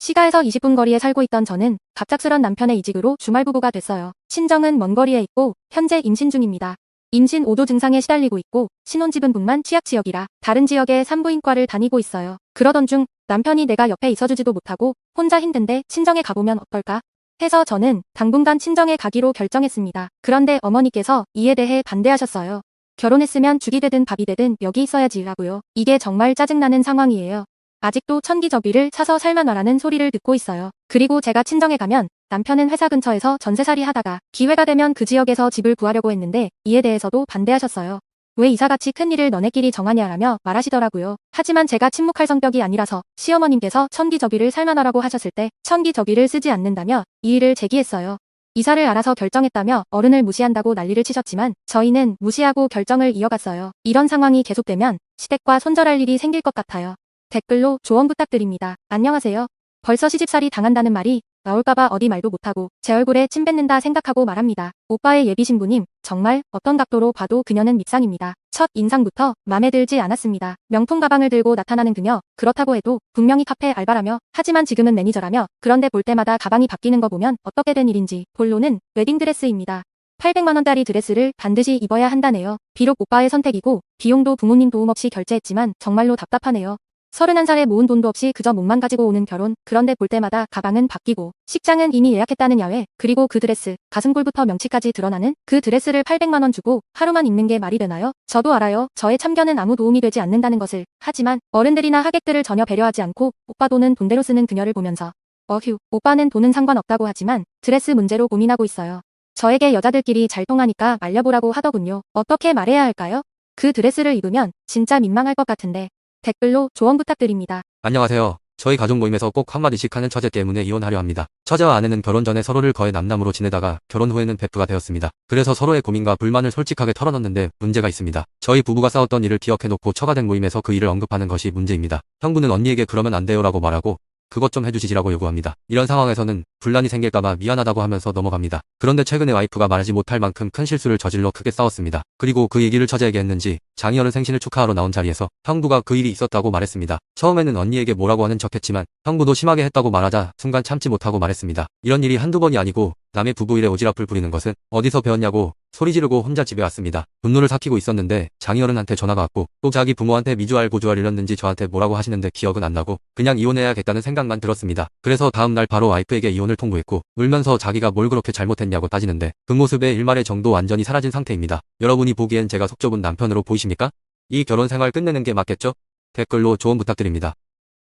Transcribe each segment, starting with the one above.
시가에서 20분 거리에 살고 있던 저는 갑작스런 남편의 이직으로 주말 부부가 됐어요. 친정은 먼 거리에 있고 현재 임신 중입니다. 임신 5도 증상에 시달리고 있고 신혼집은 취약 지역이라 다른 지역에 산부인과를 다니고 있어요. 그러던 중 남편이 내가 옆에 있어주지도 못하고 혼자 힘든데 친정에 가보면 어떨까 해서 저는 당분간 친정에 가기로 결정했습니다. 그런데 어머니께서 이에 대해 반대하셨어요. 결혼했으면 죽이 되든 밥이 되든 여기 있어야지라고요. 이게 정말 짜증나는 상황이에요. 아직도 천기저귀를 사서 살만하라는 소리를 듣고 있어요. 그리고 제가 친정에 가면 남편은 회사 근처에서 전세살이 하다가 기회가 되면 그 지역에서 집을 구하려고 했는데 이에 대해서도 반대하셨어요. 왜 이사같이 큰일을 너네끼리 정하냐라며 말하시더라고요. 하지만 제가 침묵할 성격이 아니라서 시어머님께서 천기저귀를 살만하라고 하셨을 때 천기저귀를 쓰지 않는다며 이의를 제기했어요. 이사를 알아서 결정했다며 어른을 무시한다고 난리를 치셨지만 저희는 무시하고 결정을 이어갔어요. 이런 상황이 계속되면 시댁과 손절할 일이 생길 것 같아요. 댓글로 조언 부탁드립니다. 안녕하세요. 벌써 시집살이 당한다는 말이 나올까봐 어디 말도 못하고 제 얼굴에 침 뱉는다 생각하고 말합니다. 오빠의 예비 신부님, 정말 어떤 각도로 봐도 그녀는 밉상입니다. 첫 인상부터 맘에 들지 않았습니다. 명품 가방을 들고 나타나는 그녀, 그렇다고 해도 분명히 카페 알바라며 하지만 지금은 매니저라며 그런데 볼 때마다 가방이 바뀌는 거 보면 어떻게 된 일인지 본론은 웨딩드레스입니다. 800만원짜리 드레스를 반드시 입어야 한다네요. 비록 오빠의 선택이고 비용도 부모님 도움 없이 결제했지만 정말로 답답하네요. 31살에 모은 돈도 없이 그저 몸만 가지고 오는 결혼, 그런데 볼 때마다 가방은 바뀌고 식장은 이미 예약했다는 야외, 그리고 그 드레스, 가슴골부터 명치까지 드러나는 그 드레스를 800만원 주고 하루만 입는 게 말이 되나요? 저도 알아요. 저의 참견은 아무 도움이 되지 않는다는 것을. 하지만 어른들이나 하객들을 전혀 배려하지 않고 오빠 돈은 돈대로 쓰는 그녀를 보면서 어휴, 오빠는 돈은 상관없다고 하지만 드레스 문제로 고민하고 있어요. 저에게 여자들끼리 잘 통하니까 말려보라고 하더군요. 어떻게 말해야 할까요? 그 드레스를 입으면 진짜 민망할 것 같은데. 댓글로 조언 부탁드립니다. 안녕하세요. 저희 가족 모임에서 꼭 한마디씩 하는 처제 때문에 이혼하려 합니다. 처제와 아내는 결혼 전에 서로를 거의 남남으로 지내다가 결혼 후에는 베프가 되었습니다. 그래서 서로의 고민과 불만을 솔직하게 털어놓는데 문제가 있습니다. 저희 부부가 싸웠던 일을 기억해놓고 처가 된 모임에서 그 일을 언급하는 것이 문제입니다. 형부는 언니에게 그러면 안 돼요라고 말하고 그것 좀 해주시지라고 요구합니다. 이런 상황에서는 분란이 생길까봐 미안하다고 하면서 넘어갑니다. 그런데 최근에 와이프가 말하지 못할 만큼 큰 실수를 저질러 크게 싸웠습니다. 그리고 그 얘기를 처제에게 했는지 장희연은 생신을 축하하러 나온 자리에서 형부가 그 일이 있었다고 말했습니다. 처음에는 언니에게 뭐라고 하는 척했지만 형부도 심하게 했다고 말하자 순간 참지 못하고 말했습니다. 이런 일이 한두 번이 아니고 남의 부부 일에 오지랖을 부리는 것은 어디서 배웠냐고 소리 지르고 혼자 집에 왔습니다. 분노를 삭히고 있었는데 장희어른한테 전화가 왔고 또 자기 부모한테 미주알 고주알 일렀는지 저한테 뭐라고 하시는데 기억은 안 나고 그냥 이혼해야겠다는 생각만 들었습니다. 그래서 다음날 바로 와이프에게 이혼을 통보했고 울면서 자기가 뭘 그렇게 잘못했냐고 따지는데 그 모습에 일말의 정도 완전히 사라진 상태입니다. 여러분이 보기엔 제가 속 좁은 남편으로 보이십니까? 이 결혼 생활 끝내는 게 맞겠죠? 댓글로 조언 부탁드립니다.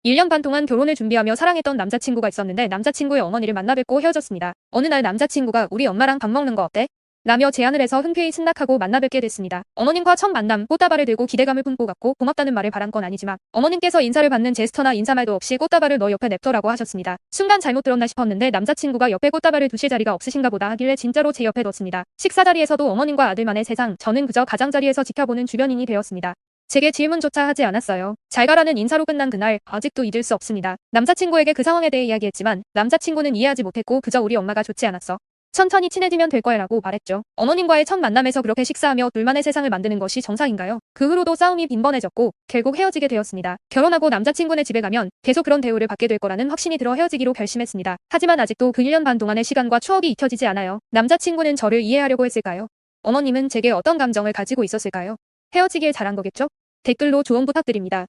1년 반 동안 결혼을 준비하며 사랑했던 남자친구가 있었는데 남자친구의 어머니를 만나 뵙고 헤어졌습니다. 어느 날 남자친구가 우리 엄마랑 밥 먹는 거 어때? 라며 제안을 해서 흔쾌히 승낙하고 만나 뵙게 됐습니다. 어머님과 첫 만남, 꽃다발을 들고 기대감을 품고 갔고 고맙다는 말을 바란 건 아니지만 어머님께서 인사를 받는 제스처나 인사말도 없이 꽃다발을 너 옆에 냅둬라고 하셨습니다. 순간 잘못 들었나 싶었는데 남자친구가 옆에 꽃다발을 두실 자리가 없으신가 보다 하길래 진짜로 제 옆에 뒀습니다. 식사 자리에서도 어머님과 아들만의 세상, 저는 그저 가장자리에서 지켜보는 주변인이 되었습니다. 제게 질문조차 하지 않았어요. 잘 가라는 인사로 끝난 그날 아직도 잊을 수 없습니다. 남자친구에게 그 상황에 대해 이야기했지만 남자친구는 이해하지 못했고 그저 우리 엄마가 좋지 않았어. 천천히 친해지면 될 거야라고 말했죠. 어머님과의 첫 만남에서 그렇게 식사하며 둘만의 세상을 만드는 것이 정상인가요? 그 후로도 싸움이 빈번해졌고 결국 헤어지게 되었습니다. 결혼하고 남자친구네 집에 가면 계속 그런 대우를 받게 될 거라는 확신이 들어 헤어지기로 결심했습니다. 하지만 아직도 그 1년 반 동안의 시간과 추억이 잊혀지지 않아요. 남자친구는 저를 이해하려고 했을까요? 어머님은 제게 어떤 감정을 가지고 있었을까요? 헤어지길 잘한 거겠죠? 댓글로 조언 부탁드립니다.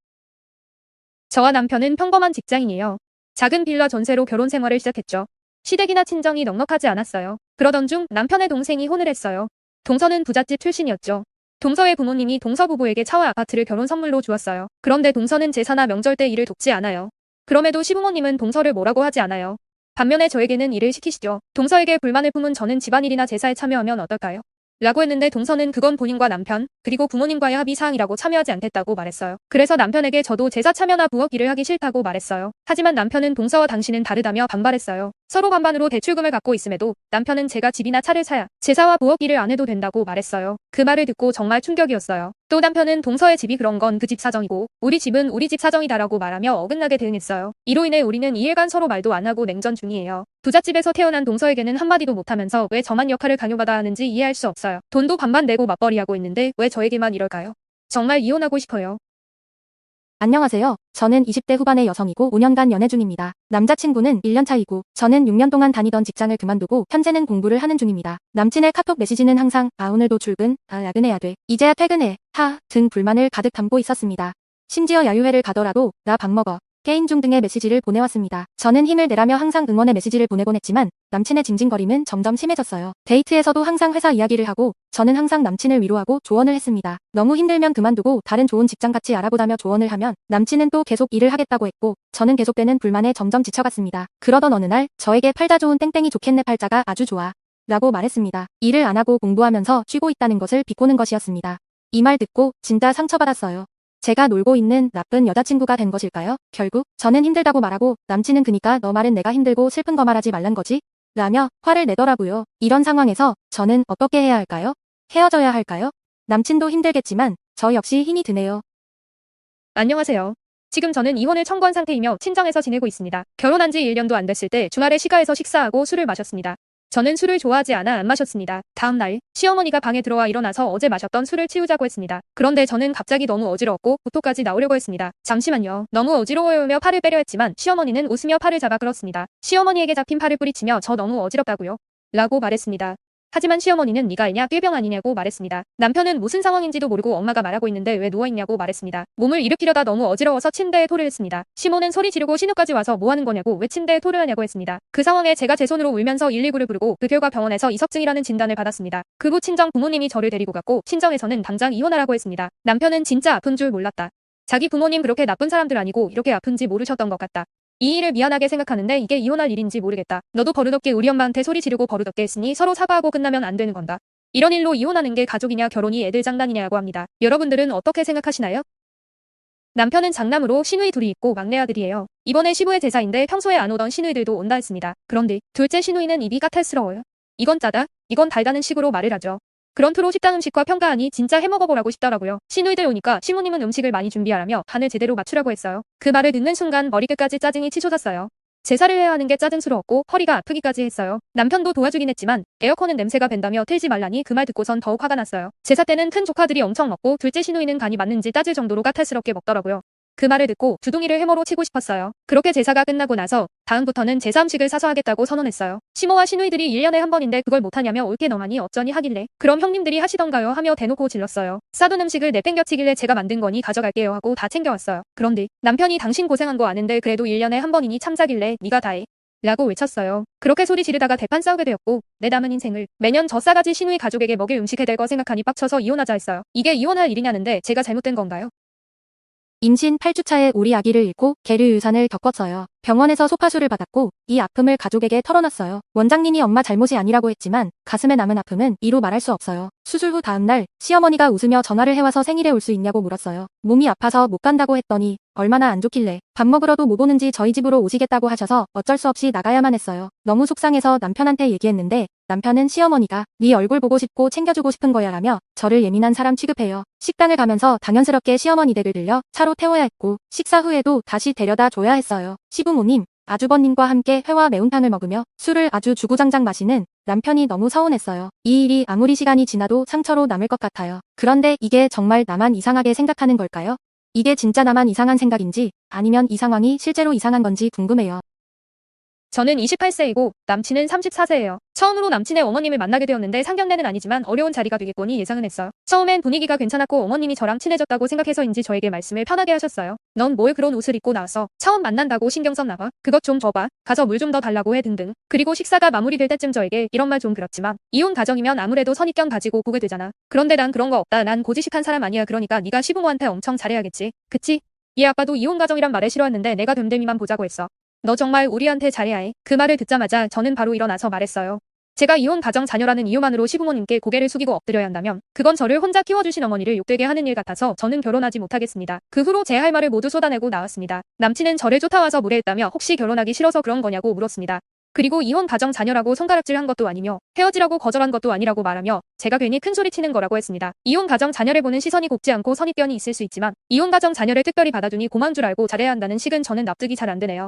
저와 남편은 평범한 직장인이에요. 작은 빌라 전세로 결혼 생활을 시작했죠. 시댁이나 친정이 넉넉하지 않았어요. 그러던 중 남편의 동생이 혼을 했어요. 동서는 부잣집 출신이었죠. 동서의 부모님이 동서 부부에게 차와 아파트를 결혼 선물로 주었어요. 그런데 동서는 제사나 명절 때 일을 돕지 않아요. 그럼에도 시부모님은 동서를 뭐라고 하지 않아요. 반면에 저에게는 일을 시키시죠. 동서에게 불만을 품은 저는 집안일이나 제사에 참여하면 어떨까요? 라고 했는데 동서는 그건 본인과 남편, 그리고 부모님과의 합의 사항이라고 참여하지 않겠다고 말했어요. 그래서 남편에게 저도 제사 참여나 부엌 일을 하기 싫다고 말했어요. 하지만 남편은 동서와 당신은 다르다며 반발했어요. 서로 반반으로 대출금을 갖고 있음에도 남편은 제가 집이나 차를 사야 제사와 부엌 일을 안 해도 된다고 말했어요. 그 말을 듣고 정말 충격이었어요. 또 남편은 동서의 집이 그런 건 그 집 사정이고 우리 집은 우리 집 사정이다라고 말하며 어긋나게 대응했어요. 이로 인해 우리는 2일간 서로 말도 안 하고 냉전 중이에요. 부잣집에서 태어난 동서에게는 한마디도 못하면서 왜 저만 역할을 강요받아야 하는지 이해할 수 없어요. 돈도 반반 내고 맞벌이하고 있는데 왜 저에게만 이럴까요? 정말 이혼하고 싶어요. 안녕하세요. 저는 20대 후반의 여성이고 5년간 연애 중입니다. 남자친구는 1년 차이고 저는 6년 동안 다니던 직장을 그만두고 현재는 공부를 하는 중입니다. 남친의 카톡 메시지는 항상 오늘도 출근, 야근해야 돼, 이제야 퇴근해, 등 불만을 가득 담고 있었습니다. 심지어 야유회를 가더라도 나 밥 먹어, 게임 중 등의 메시지를 보내왔습니다. 저는 힘을 내라며 항상 응원의 메시지를 보내곤 했지만 남친의 징징거림은 점점 심해졌어요. 데이트에서도 항상 회사 이야기를 하고 저는 항상 남친을 위로하고 조언을 했습니다. 너무 힘들면 그만두고 다른 좋은 직장 같이 알아보자며 조언을 하면 남친은 또 계속 일을 하겠다고 했고 저는 계속되는 불만에 점점 지쳐갔습니다. 그러던 어느 날 저에게 팔자 좋은 땡땡이 좋겠네 팔자가 아주 좋아 라고 말했습니다. 일을 안 하고 공부하면서 쉬고 있다는 것을 비꼬는 것이었습니다. 이 말 듣고 진짜 상처받았어요. 제가 놀고 있는 나쁜 여자친구가 된 것일까요? 결국 저는 힘들다고 말하고 남친은 그니까 너 말은 내가 힘들고 슬픈 거 말하지 말란 거지? 라며 화를 내더라고요. 이런 상황에서 저는 어떻게 해야 할까요? 헤어져야 할까요? 남친도 힘들겠지만 저 역시 힘이 드네요. 안녕하세요. 지금 저는 이혼을 청구한 상태이며 친정에서 지내고 있습니다. 결혼한 지 1년도 안 됐을 때 주말에 시가에서 식사하고 술을 마셨습니다. 저는 술을 좋아하지 않아 안 마셨습니다. 다음 날 시어머니가 방에 들어와 일어나서 어제 마셨던 술을 치우자고 했습니다. 그런데 저는 갑자기 너무 어지러웠고 구토까지 나오려고 했습니다. 잠시만요. 너무 어지러워요며 팔을 빼려 했지만 시어머니는 웃으며 팔을 잡아 끌었습니다. 시어머니에게 잡힌 팔을 뿌리치며 저 너무 어지럽다고요? 라고 말했습니다. 하지만 시어머니는 네가 알냐 꾀병 아니냐고 말했습니다. 남편은 무슨 상황인지도 모르고 엄마가 말하고 있는데 왜 누워있냐고 말했습니다. 몸을 일으키려다 너무 어지러워서 침대에 토를 했습니다. 시모는 소리 지르고 신우까지 와서 뭐 하는 거냐고 왜 침대에 토를 하냐고 했습니다. 그 상황에 제가 제 손으로 울면서 119를 부르고 그 결과 병원에서 이석증이라는 진단을 받았습니다. 그 후 친정 부모님이 저를 데리고 갔고 친정에서는 당장 이혼하라고 했습니다. 남편은 진짜 아픈 줄 몰랐다. 자기 부모님 그렇게 나쁜 사람들 아니고 이렇게 아픈지 모르셨던 것 같다. 이 일을 미안하게 생각하는데 이게 이혼할 일인지 모르겠다. 너도 버릇없게 우리 엄마한테 소리 지르고 버릇없게 했으니 서로 사과하고 끝나면 안 되는 건다. 이런 일로 이혼하는 게 가족이냐 결혼이 애들 장난이냐고 합니다. 여러분들은 어떻게 생각하시나요? 남편은 장남으로 시누이 둘이 있고 막내 아들이에요. 이번에 시부의 제사인데 평소에 안 오던 시누이들도 온다 했습니다. 그런데 둘째 시누이는 입이 까탈스러워요. 이건 짜다, 이건 달다는 식으로 말을 하죠. 그런 투로 식당 음식과 평가하니 진짜 해먹어보라고 싶더라고요. 시누이들 오니까 시모님은 음식을 많이 준비하라며 간을 제대로 맞추라고 했어요. 그 말을 듣는 순간 머리끝까지 짜증이 치솟았어요. 제사를 해야 하는 게 짜증스러웠고 허리가 아프기까지 했어요. 남편도 도와주긴 했지만 에어컨은 냄새가 밴다며 틀지 말라니 그 말 듣고선 더욱 화가 났어요. 제사 때는 큰 조카들이 엄청 먹고 둘째 시누이는 간이 맞는지 따질 정도로 까탈스럽게 먹더라고요. 그 말을 듣고 주둥이를 해머로 치고 싶었어요. 그렇게 제사가 끝나고 나서 다음부터는 제사 음식을 사서 하겠다고 선언했어요. 시모와 시누이들이 1년에 한 번인데 그걸 못하냐며 올게 너하니 어쩌니 하길래 그럼 형님들이 하시던가요 하며 대놓고 질렀어요. 싸둔 음식을 내팽겨치길래 제가 만든 거니 가져갈게요 하고 다 챙겨왔어요. 그런데 남편이 당신 고생한 거 아는데 그래도 1년에 한 번이니 참자길래 네가 다 해. 라고 외쳤어요. 그렇게 소리 지르다가 대판 싸우게 되었고 내 남은 인생을 매년 저 싸가지 시누이 가족에게 먹일 음식 해댈 거 생각하니 빡쳐서 이혼하자 했어요. 이게 이혼할 일이냐는데 제가 잘못된 건가요? 임신 8주차에 우리 아기를 잃고 계류 유산을 겪었어요. 병원에서 소파수를 받았고 이 아픔을 가족에게 털어놨어요. 원장님이 엄마 잘못이 아니라고 했지만 가슴에 남은 아픔은 이루 말할 수 없어요. 수술 후 다음날 시어머니가 웃으며 전화를 해와서 생일에 올 수 있냐고 물었어요. 몸이 아파서 못 간다고 했더니 얼마나 안 좋길래 밥 먹으러도 못 오는지 저희 집으로 오시겠다고 하셔서 어쩔 수 없이 나가야만 했어요. 너무 속상해서 남편한테 얘기했는데 남편은 시어머니가 네 얼굴 보고 싶고 챙겨주고 싶은 거야 라며 저를 예민한 사람 취급해요. 식당을 가면서 당연스럽게 시어머니 댁을 들려 차로 태워야 했고 식사 후에도 다시 데려다 줘야 했어요. 시부모님, 아주버님과 함께 회와 매운탕을 먹으며 술을 아주 주구장창 마시는 남편이 너무 서운했어요. 이 일이 아무리 시간이 지나도 상처로 남을 것 같아요. 그런데 이게 정말 나만 이상하게 생각하는 걸까요? 이게 진짜 나만 이상한 생각인지 아니면 이 상황이 실제로 이상한 건지 궁금해요. 저는 28세이고 남친은 34세예요. 처음으로 남친의 어머님을 만나게 되었는데 상견례는 아니지만 어려운 자리가 되겠거니 예상은 했어요. 처음엔 분위기가 괜찮았고 어머님이 저랑 친해졌다고 생각해서인지 저에게 말씀을 편하게 하셨어요. 넌 뭘 그런 옷을 입고 나왔어? 처음 만난다고 신경 썼나 봐. 그것 좀 줘봐. 가서 물 좀 더 달라고 해 등등. 그리고 식사가 마무리될 때쯤 저에게 이런 말 좀 그렇지만 이혼 가정이면 아무래도 선입견 가지고 보게 되잖아. 그런데 난 그런 거 없다. 난 고지식한 사람 아니야. 그러니까 네가 시부모한테 엄청 잘해야겠지. 그치? 얘 아빠도 이혼 가정이란 말에 싫어했는데 내가 됨됨이만 보자고 했어. 너 정말 우리한테 잘해야 해. 그 말을 듣자마자 저는 바로 일어나서 말했어요. 제가 이혼 가정 자녀라는 이유만으로 시부모님께 고개를 숙이고 엎드려야 한다면 그건 저를 혼자 키워주신 어머니를 욕되게 하는 일 같아서 저는 결혼하지 못하겠습니다. 그 후로 제 할 말을 모두 쏟아내고 나왔습니다. 남친은 저를 쫓아와서 무례했다며 혹시 결혼하기 싫어서 그런 거냐고 물었습니다. 그리고 이혼 가정 자녀라고 손가락질 한 것도 아니며 헤어지라고 거절한 것도 아니라고 말하며 제가 괜히 큰소리 치는 거라고 했습니다. 이혼 가정 자녀를 보는 시선이 곱지 않고 선입견이 있을 수 있지만 이혼 가정 자녀를 특별히 받아주니 고마운 줄 알고 잘해야 한다는 식은 저는 납득이 잘 안 되네요.